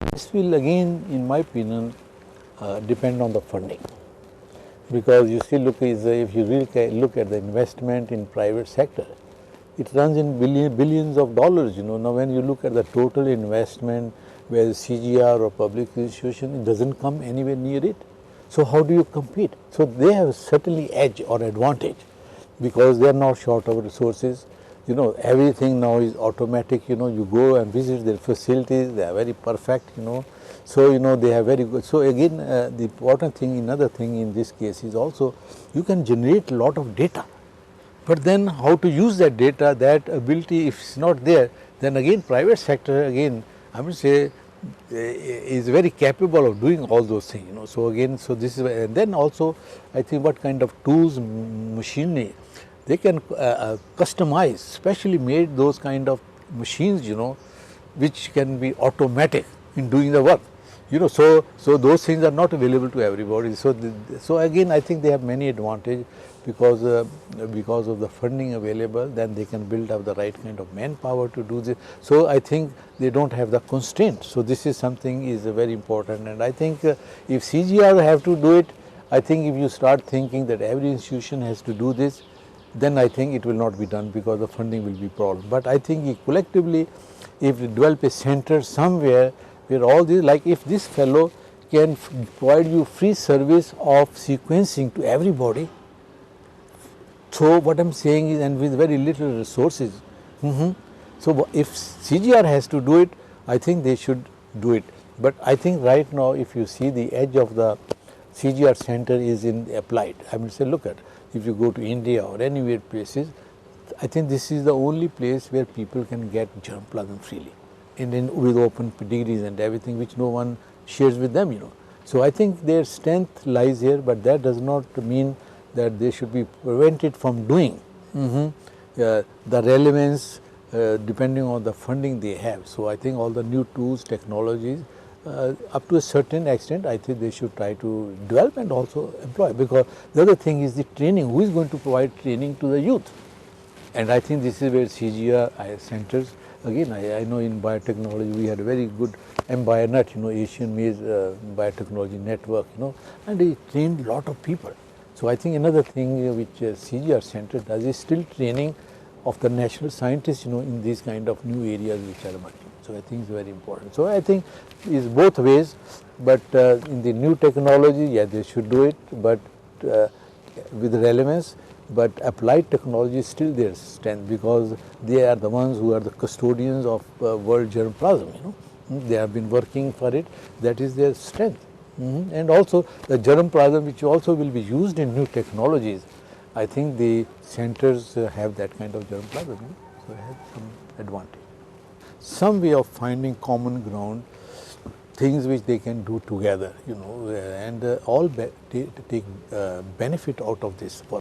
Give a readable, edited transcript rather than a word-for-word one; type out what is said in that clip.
This will again, in my opinion, depend on the funding, because you see, if you really look at the investment in private sector, it runs in billions of dollars. Now when you look at the total investment, where CGR or public institution, it doesn't come anywhere near it. So how do you compete? So they have certainly edge or advantage, because they are not short of resources. Everything now is automatic. You go and visit their facilities, they are very perfect. So they have very good. So again, the important thing, another thing in this case is also, you can generate a lot of data, but then how to use that data, that ability, if it's not there, then again private sector, again I would say, is very capable of doing all those things. So again, so this is, and then also I think what kind of tools, machinery they can customize, specially made those kind of machines, which can be automatic in doing the work. So those things are not available to everybody. So again, I think they have many advantage, because of the funding available. Then they can build up the right kind of manpower to do this. So I think they don't have the constraint. So this is something is very important. And I think if CGR have to do it, I think if you start thinking that every institution has to do this, then I think it will not be done, because the funding will be problem. But I think collectively, if we develop a center somewhere where all these, like if this fellow can provide you free service of sequencing to everybody. So what I am saying is, and with very little resources. So if CGR has to do it, I think they should do it. But I think right now, if you see, the edge of the CGR center is in applied. I mean, say, look at, if you go to India or anywhere places, I think this is the only place where people can get germplasm freely, and then with open pedigrees and everything, which no one shares with them. So I think their strength lies here, but that does not mean that they should be prevented from doing. The relevance, depending on the funding they have. So I think all the new tools, technologies, up to a certain extent, I think they should try to develop and also employ, because the other thing is the training. Who is going to provide training to the youth? And I think this is where CGR centers, again, I know in biotechnology we had a very good MBioNet, Asian Maize Biotechnology Network, and they trained a lot of people. So I think another thing which CGR center does is still training of the national scientists, in these kind of new areas which are emerging. So I think it's very important. So I think it's both ways, but in the new technology, yeah, they should do it, but with relevance. But applied technology is still their strength, because they are the ones who are the custodians of world germplasm. They have been working for it. That is their strength. And also the germplasm, which also will be used in new technologies. I think the centers have that kind of germplasm, so it has some advantage. Some way of finding common ground, things which they can do together, and all take benefit out of this work.